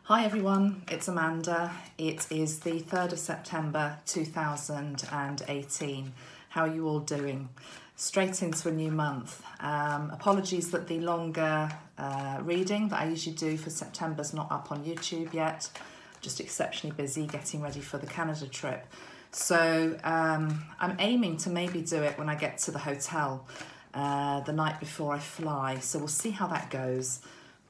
Hi everyone, it's Amanda. It is the 3rd of September 2018. How are you all doing? Straight into a new month. Apologies that the longer reading that I usually do for September's not up on YouTube yet. Just exceptionally busy getting ready for the Canada trip. So I'm aiming to maybe do it when I get to the hotel the night before I fly. So we'll see how that goes.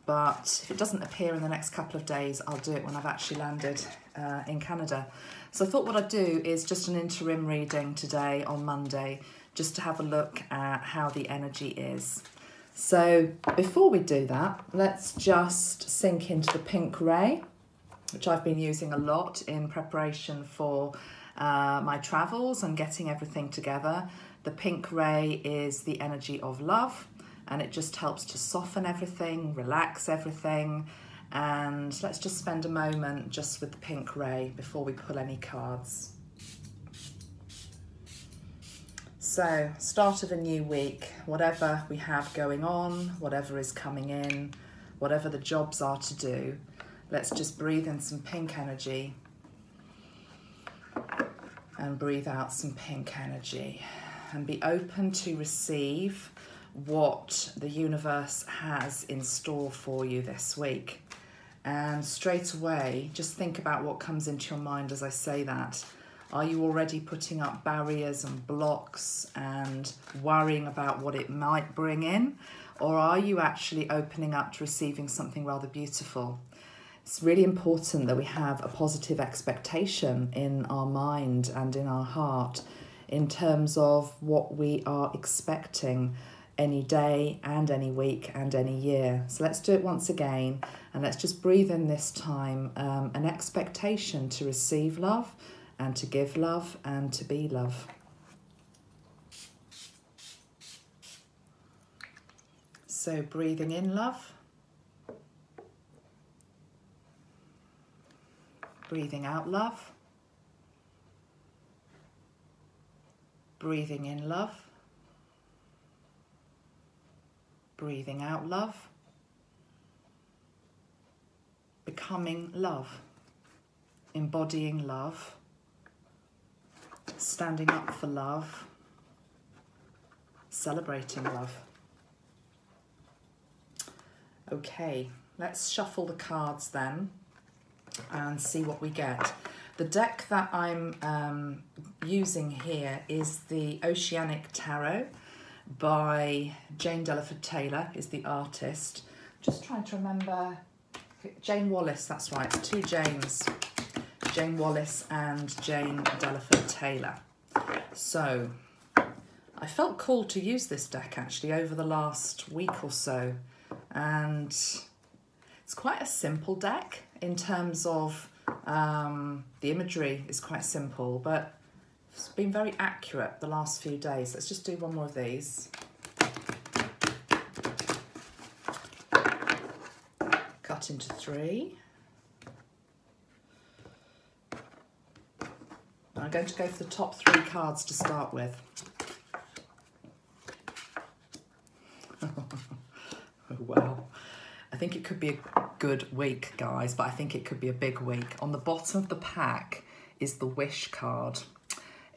But if it doesn't appear in the next couple of days, I'll do it when I've actually landed in Canada. So I thought what I'd do is just an interim reading today on Monday, just to have a look at how the energy is. So before we do that, let's just sink into the pink ray, which I've been using a lot in preparation for my travels and getting everything together. The pink ray is the energy of love. And it just helps to soften everything, relax everything. And let's just spend a moment just with the pink ray before we pull any cards. So, start of a new week, whatever we have going on, whatever is coming in, whatever the jobs are to do, let's just breathe in some pink energy and breathe out some pink energy and be open to receive what the universe has in store for you this week. And straight away, just think about what comes into your mind as I say that. Are you already putting up barriers and blocks and worrying about what it might bring in? Or are you actually opening up to receiving something rather beautiful? It's really important that we have a positive expectation in our mind and in our heart in terms of what we are expecting any day and any week and any year. So let's do it once again, and let's just breathe in this time an expectation to receive love and to give love and to be love. So breathing in love, breathing out love, breathing in love, breathing out love, becoming love, embodying love, standing up for love, celebrating love. Okay, let's shuffle the cards then and see what we get. The deck that I'm using here is the Oceanic Tarot by Jayne Delaford is the artist. Just trying to remember, Jayne Wallace, that's right, two Jaynes, Jayne Wallace and Jayne Delaford. So I felt called to use this deck actually over the last week or so, and it's quite a simple deck in terms of the imagery is quite simple, but it's been very accurate the last few days. Let's just do one more of these. Cut into 3. I'm going to go for the top 3 cards to start with. Oh, wow. I think it could be a good week, guys, but I think it could be a big week. On the bottom of the pack is the wish card.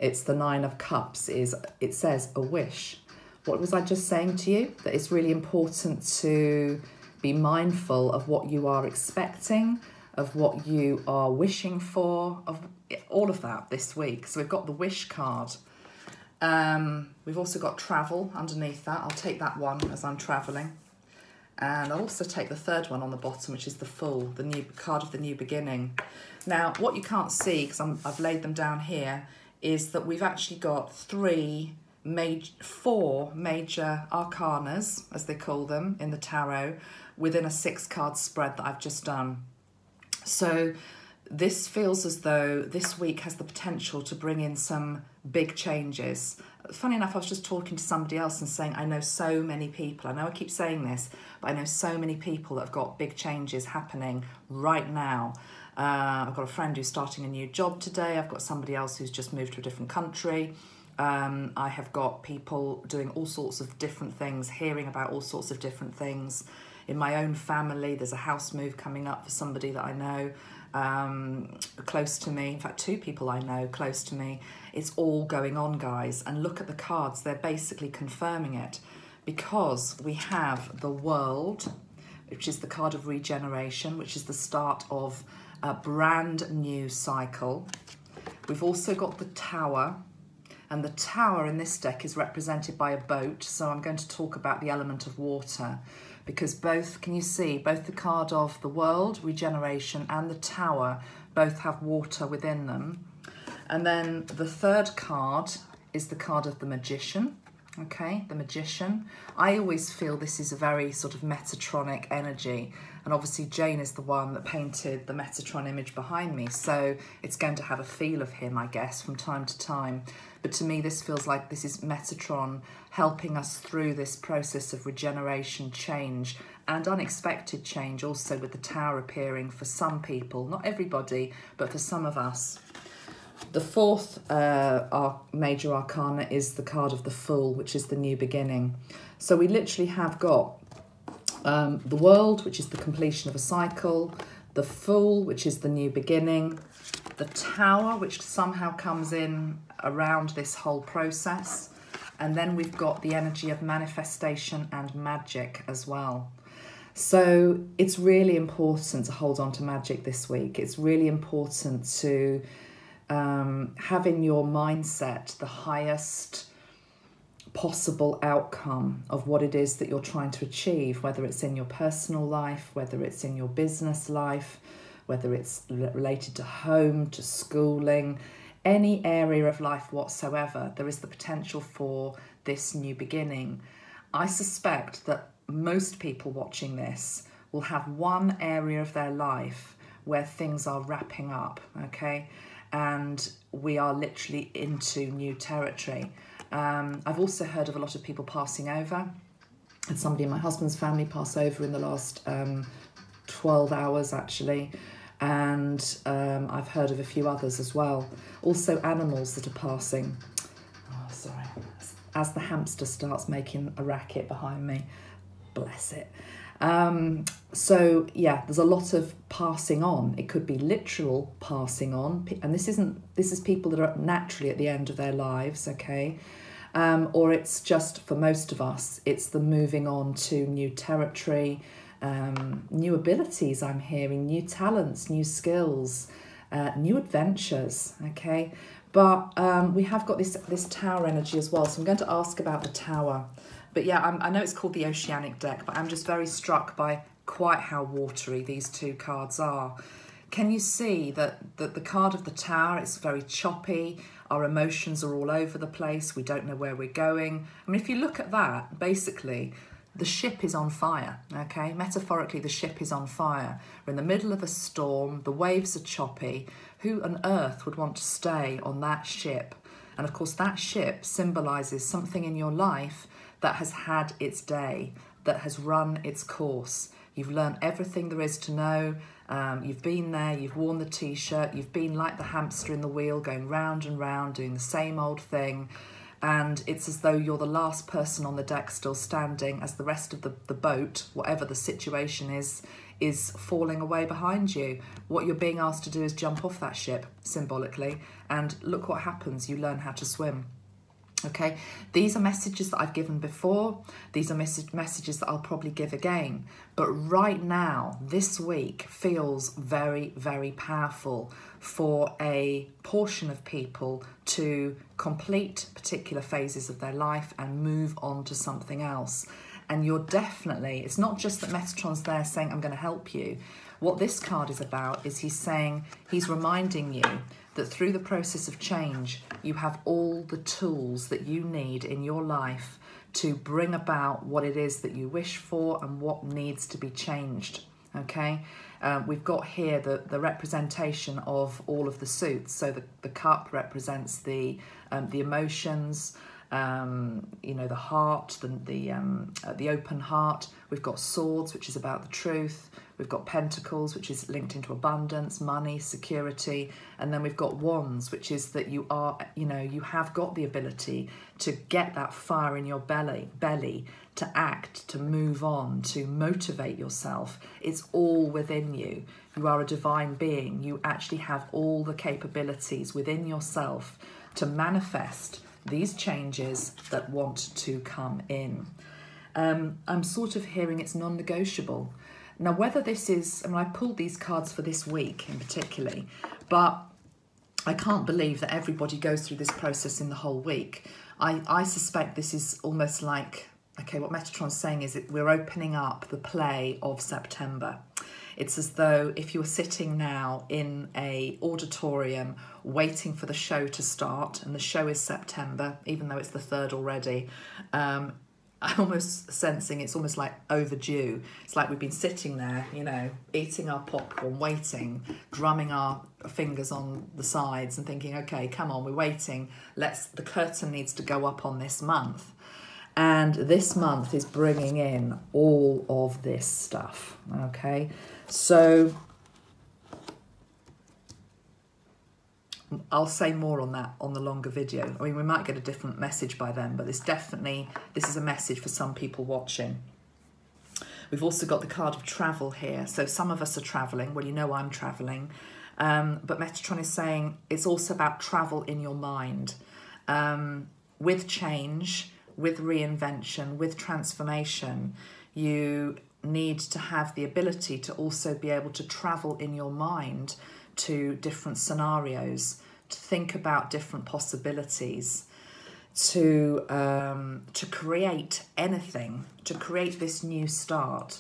It's the 9 of Cups. It says a wish. What was I just saying to you? That it's really important to be mindful of what you are expecting, of what you are wishing for, of all of that this week. So we've got the wish card. We've also got travel underneath that. I'll take that one as I'm travelling. And I'll also take the 3rd one on the bottom, which is the Fool, the new card of the new beginning. Now, what you can't see, because I've laid them down here, is that we've actually got 4 major arcanas, as they call them in the tarot, within a 6-card spread that I've just done. So this feels as though this week has the potential to bring in some big changes. Funny enough, I was just talking to somebody else and saying I know so many people, I know I keep saying this, but I know so many people that have got big changes happening right now. I've got a friend who's starting a new job today. I've got somebody else who's just moved to a different country. I have got people doing all sorts of different things, hearing about all sorts of different things. in my own family. There's a house move coming up for somebody that I know close to me. In fact, 2 people I know close to me. It's all going on, guys. And look at the cards. They're basically confirming it, because we have the World, which is the card of regeneration, which is the start of a brand new cycle. We've also got the Tower, and the Tower in this deck is represented by a boat. So I'm going to talk about the element of water, because both, can you see, both the card of the World, regeneration, and the Tower both have water within them. And then the third card is the card of the Magician. Okay, the Magician. I always feel this is a very sort of Metatronic energy, and obviously Jayne is the one that painted the Metatron image behind me, so it's going to have a feel of him, I guess, from time to time. But to me, this feels like this is Metatron helping us through this process of regeneration, change, and unexpected change, also with the Tower appearing for some people, not everybody, but for some of us. The fourth major arcana is the card of the Fool, which is the new beginning. So we literally have got the World, which is the completion of a cycle, the Fool, which is the new beginning, the Tower, which somehow comes in around this whole process, and then we've got the energy of manifestation and magic as well. So it's really important to hold on to magic this week. It's really important to have in your mindset the highest possible outcome of what it is that you're trying to achieve, whether it's in your personal life, whether it's in your business life, whether it's related to home, to schooling, any area of life whatsoever. There is the potential for this new beginning. I suspect that most people watching this will have one area of their life where things are wrapping up, okay? And we are literally into new territory. I've also heard of a lot of people passing over. I had somebody in my husband's family pass over in the last 12 hours, actually. And I've heard of a few others as well. Also animals that are passing. Oh, sorry. As the hamster starts making a racket behind me. Bless it. So yeah, there's a lot of passing on. It could be literal passing on, and this is people that are naturally at the end of their lives, okay? Or it's just, for most of us, it's the moving on to new territory, new abilities, I'm hearing, new talents, new skills, new adventures, okay? But we have got this Tower energy as well, so I'm going to ask about the Tower. But yeah, I know it's called the Oceanic deck, but I'm just very struck by quite how watery these 2 cards are. Can you see that the card of the Tower is very choppy? Our emotions are all over the place. We don't know where we're going. I mean, if you look at that, basically, the ship is on fire, okay? Metaphorically, the ship is on fire. We're in the middle of a storm. The waves are choppy. Who on earth would want to stay on that ship? And of course, that ship symbolises something in your life that has had its day, that has run its course. You've learned everything there is to know. You've been there, you've worn the t-shirt, you've been like the hamster in the wheel, going round and round, doing the same old thing. And it's as though you're the last person on the deck still standing as the rest of the boat, whatever the situation is falling away behind you. What you're being asked to do is jump off that ship, symbolically, and look what happens. You learn how to swim. Okay, these are messages that I've given before. These are messages that I'll probably give again. But right now, this week feels very, very powerful for a portion of people to complete particular phases of their life and move on to something else. And you're definitely, it's not just that Metatron's there saying, I'm going to help you. What this card is about is he's reminding you that through the process of change, you have all the tools that you need in your life to bring about what it is that you wish for and what needs to be changed, okay? We've got here the representation of all of the suits. So the cup represents the emotions, the heart, the open heart. We've got swords, which is about the truth. We've got Pentacles, which is linked into abundance, money, security. And then we've got Wands, which is that you are, you know, you have got the ability to get that fire in your belly, to act, to move on, to motivate yourself. It's all within you. You are a divine being. You actually have all the capabilities within yourself to manifest these changes that want to come in. I'm sort of hearing it's non-negotiable. Now, whether this is, I mean, I pulled these cards for this week in particularly, but I can't believe that everybody goes through this process in the whole week. I suspect this is almost like, okay, what Metatron's saying is that we're opening up the play of September. It's as though if you're sitting now in a auditorium waiting for the show to start, and the show is September, even though it's the 3rd already, I'm almost sensing it's almost like overdue. It's like we've been sitting there, you know, eating our popcorn, waiting, drumming our fingers on the sides and thinking, okay, come on, we're waiting. The curtain needs to go up on this month. And this month is bringing in all of this stuff, okay? So I'll say more on that on the longer video. I mean, we might get a different message by then, but this is a message for some people watching. We've also got the card of travel here. So some of us are traveling. Well, you know I'm traveling. But Metatron is saying it's also about travel in your mind. With change, with reinvention, with transformation, you need to have the ability to also be able to travel in your mind to different scenarios, to think about different possibilities, to create anything, to create this new start.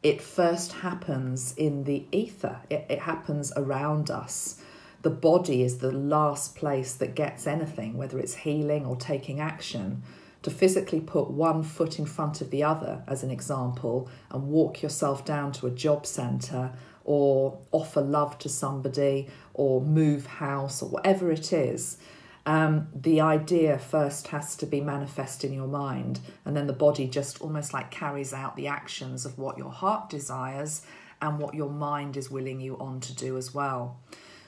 It first happens in the ether. It happens around us. The body is the last place that gets anything, whether it's healing or taking action. To physically put one foot in front of the other, as an example, and walk yourself down to a job centre, or offer love to somebody, or move house, or whatever it is, the idea first has to be manifest in your mind, and then the body just almost like carries out the actions of what your heart desires and what your mind is willing you on to do as well.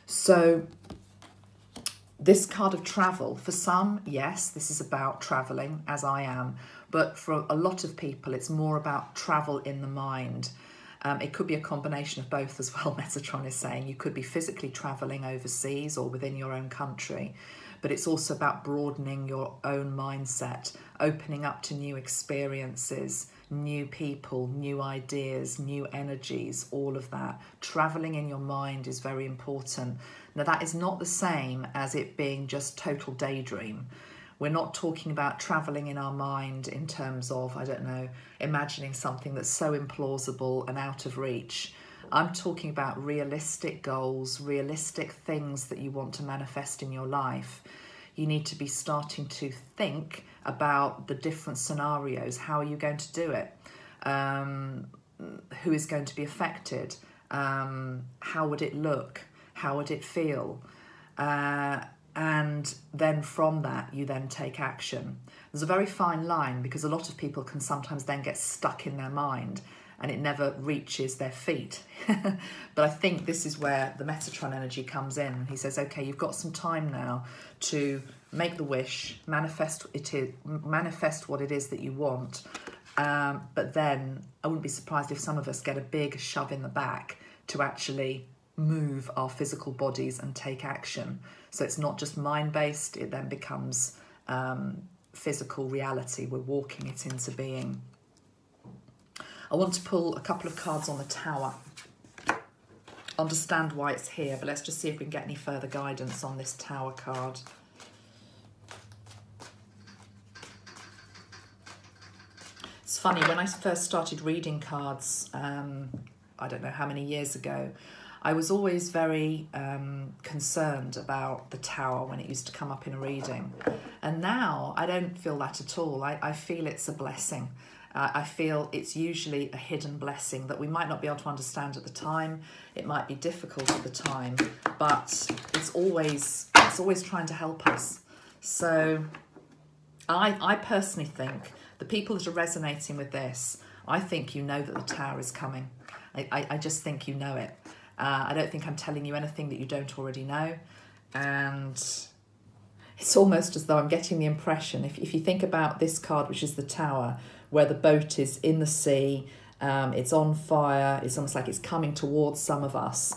So this card of travel, for some, yes, this is about travelling, as I am, but for a lot of people, it's more about travel in the mind. It could be a combination of both as well, Metatron is saying. You could be physically travelling overseas or within your own country, but it's also about broadening your own mindset, opening up to new experiences, new people, new ideas, new energies, all of that. Travelling in your mind is very important. Now, that is not the same as it being just total daydream. We're not talking about travelling in our mind in terms of, I don't know, imagining something that's so implausible and out of reach. I'm talking about realistic goals, realistic things that you want to manifest in your life. You need to be starting to think about the different scenarios. How are you going to do it? Who is going to be affected? How would it look? How would it feel? And then from that, you then take action. There's a very fine line, because a lot of people can sometimes then get stuck in their mind and it never reaches their feet. But I think this is where the Metatron energy comes in. He says, okay, you've got some time now to make the wish, manifest what it is that you want. But then I wouldn't be surprised if some of us get a big shove in the back to actually move our physical bodies and take action. So it's not just mind-based, it then becomes physical reality. We're walking it into being. I want to pull a couple of cards on the Tower. Understand why it's here, but let's just see if we can get any further guidance on this Tower card. It's funny, when I first started reading cards, I don't know how many years ago, I was always very concerned about the Tower when it used to come up in a reading. And now I don't feel that at all. I feel it's a blessing. I feel it's usually a hidden blessing that we might not be able to understand at the time. It might be difficult at the time, but it's always trying to help us. So I personally think the people that are resonating with this, I think you know that the Tower is coming. I just think you know it. I don't think I'm telling you anything that you don't already know. And it's almost as though I'm getting the impression, if you think about this card, which is the Tower, where the boat is in the sea, it's on fire, it's almost like it's coming towards some of us.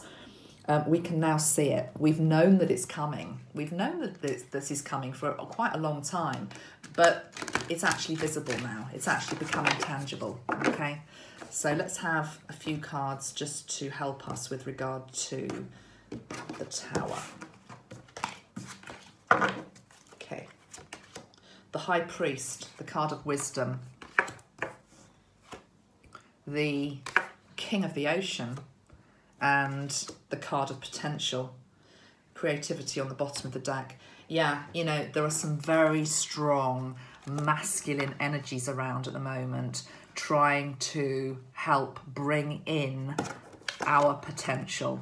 We can now see it. We've known that it's coming. We've known that this is coming for quite a long time, but it's actually visible now. It's actually becoming tangible, okay? So let's have a few cards just to help us with regard to the Tower. Okay. The High Priest, the card of wisdom. The King of the Ocean, and the card of potential. Creativity on the bottom of the deck. Yeah, you know, there are some very strong masculine energies around at the moment, trying to help bring in our potential.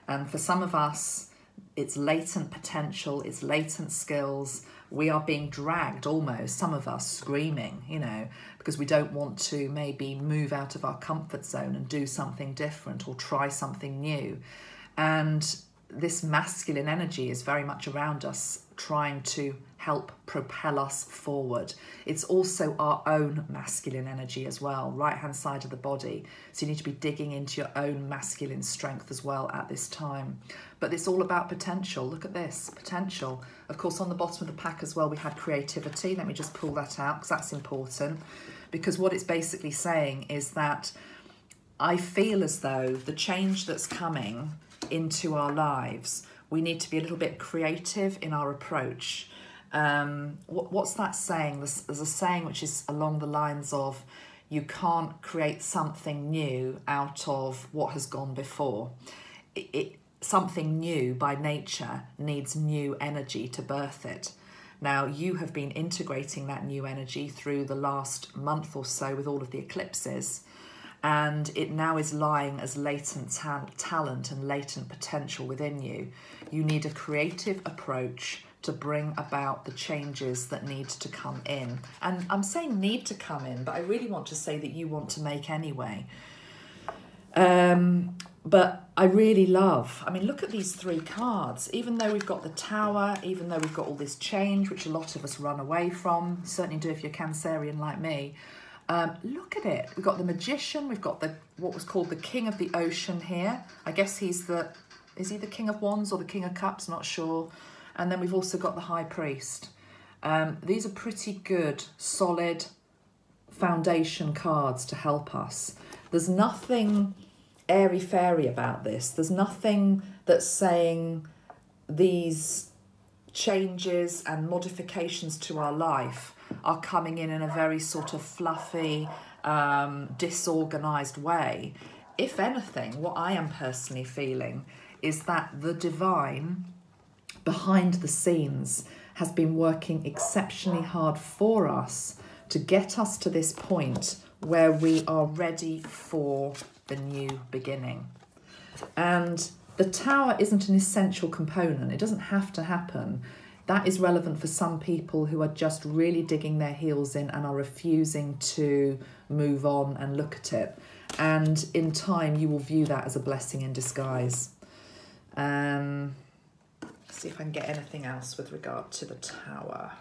And for some of us, it's latent potential, it's latent skills. We are being dragged almost, some of us screaming, you know, because we don't want to maybe move out of our comfort zone and do something different or try something new. And this masculine energy is very much around us, trying to help propel us forward. It's also our own masculine energy as well, right-hand side of the body. So you need to be digging into your own masculine strength as well at this time. But it's all about potential. Look at this, potential. Of course, on the bottom of the pack as well, we had creativity. Let me just pull that out because that's important. Because what it's basically saying is that I feel as though the change that's coming into our lives, we need to be a little bit creative in our approach. What's that saying? There's a saying which is along the lines of, you can't create something new out of what has gone before. Something new by nature needs new energy to birth it. Now, you have been integrating that new energy through the last month or so with all of the eclipses, and it now is lying as latent talent and latent potential within you. You need a creative approach to bring about the changes that need to come in. And I'm saying need to come in, but I really want to say that you want to make anyway. But I really love, I mean, look at these three cards. Even though we've got the Tower, even though we've got all this change, which a lot of us run away from, certainly do if you're Cancerian like me. Look at it. We've got the Magician. We've got the what was called the King of the Ocean here. I guess is he the King of Wands or the King of Cups? Not sure. And then we've also got the High Priest. These are pretty good, solid foundation cards to help us. There's nothing airy-fairy about this. There's nothing that's saying these changes and modifications to our life are coming in a very sort of fluffy, disorganized way. If anything, what I am personally feeling is that the divine behind the scenes has been working exceptionally hard for us to get us to this point where we are ready for the new beginning. And the Tower isn't an essential component. It doesn't have to happen. That is relevant for some people who are just really digging their heels in and are refusing to move on and look at it. And in time, you will view that as a blessing in disguise. Let's see if I can get anything else with regard to the Tower.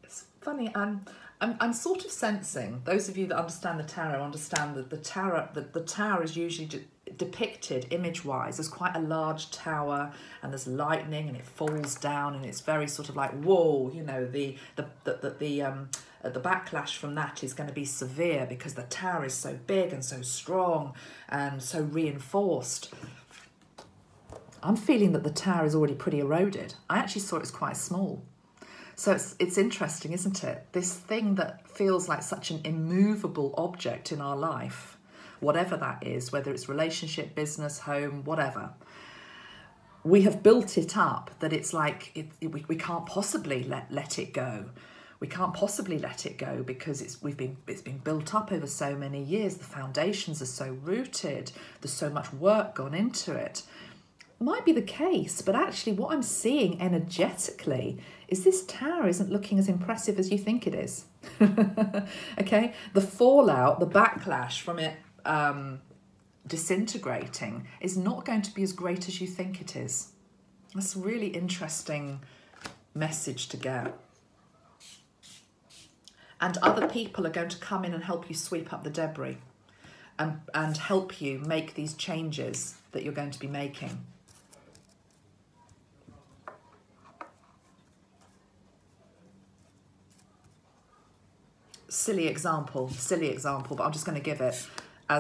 It's funny, I'm sort of sensing, those of you that understand the tarot understand that the tower is usually depicted image-wise as quite a large tower, and there's lightning and it falls down and it's very sort of like, whoa, you know, the backlash from that is going to be severe because the tower is so big and so strong and so reinforced. I'm feeling that the tower is already pretty eroded. I actually saw it as quite small. So it's interesting, isn't it? This thing that feels like such an immovable object in our life, whatever that is, whether it's relationship, business, home, whatever, we have built it up that it's like we can't possibly let it go. we can't possibly let it go because it's been built up over so many years. The foundations are so rooted. There's so much work gone into it. Might be the case, but actually what I'm seeing energetically is this tower isn't looking as impressive as you think it is. Okay, the fallout, the backlash from it disintegrating is not going to be as great as you think it is. That's a really interesting message to get. And other people are going to come in and help you sweep up the debris and help you make these changes that you're going to be making. Silly example, but I'm just going to give it.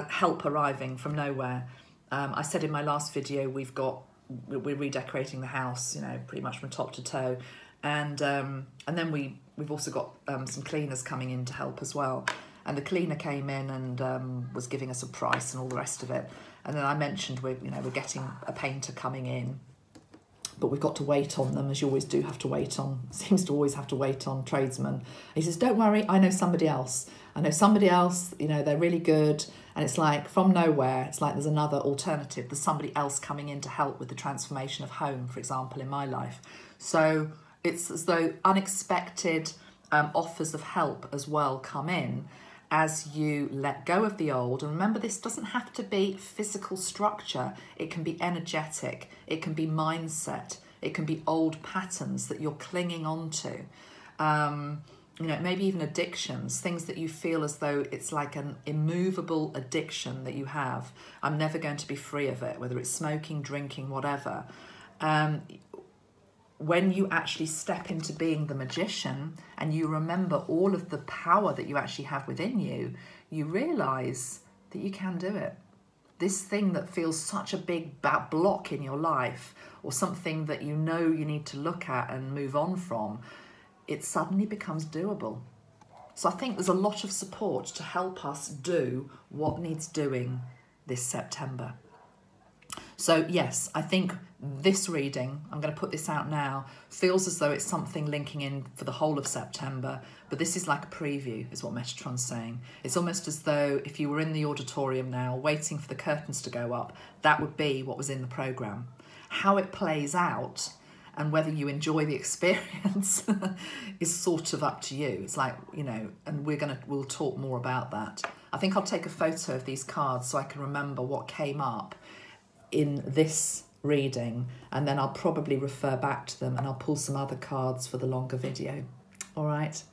Help arriving from nowhere. I said in my last video we're redecorating the house, you know, pretty much from top to toe, and then we've also got some cleaners coming in to help as well. And the cleaner came in and was giving us a price and all the rest of it. And then I mentioned we're getting a painter coming in, but we've got to wait on them, as you always do have to wait on. Seems to always have to wait on tradesmen. He says, "Don't worry, I know somebody else. You know, they're really good." And it's like from nowhere, it's like there's another alternative. There's somebody else coming in to help with the transformation of home, for example, in my life. So it's as though unexpected offers of help as well come in as you let go of the old. And remember, this doesn't have to be physical structure. It can be energetic. It can be mindset. It can be old patterns that you're clinging on to. You know, maybe even addictions, things that you feel as though it's like an immovable addiction that you have. I'm never going to be free of it, whether it's smoking, drinking, whatever. When you actually step into being the magician and you remember all of the power that you actually have within you, you realise that you can do it. This thing that feels such a big block in your life, or something that you know you need to look at and move on from, it suddenly becomes doable. So I think there's a lot of support to help us do what needs doing this September. So yes, I think this reading, I'm going to put this out now, feels as though it's something linking in for the whole of September, but this is like a preview, is what Metatron's saying. It's almost as though if you were in the auditorium now, waiting for the curtains to go up, that would be what was in the programme. How it plays out and whether you enjoy the experience is sort of up to you. It's like, you know, and we'll talk more about that. I think I'll take a photo of these cards so I can remember what came up in this reading, and then I'll probably refer back to them and I'll pull some other cards for the longer video. All right.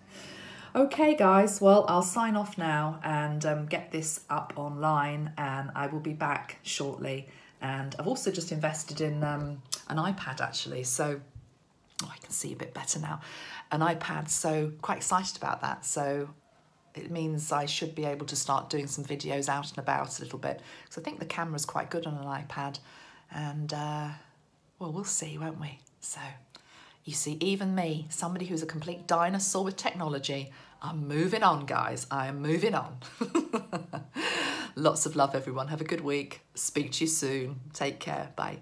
Okay, guys, well, I'll sign off now and get this up online, and I will be back shortly. And I've also just invested in an iPad, actually, so I can see a bit better now. An iPad, so quite excited about that. So it means I should be able to start doing some videos out and about a little bit, because I think the camera's quite good on an iPad. And, well, we'll see, won't we? So, you see, even me, somebody who's a complete dinosaur with technology, I'm moving on, guys. I am moving on. Lots of love, everyone. Have a good week. Speak to you soon. Take care. Bye.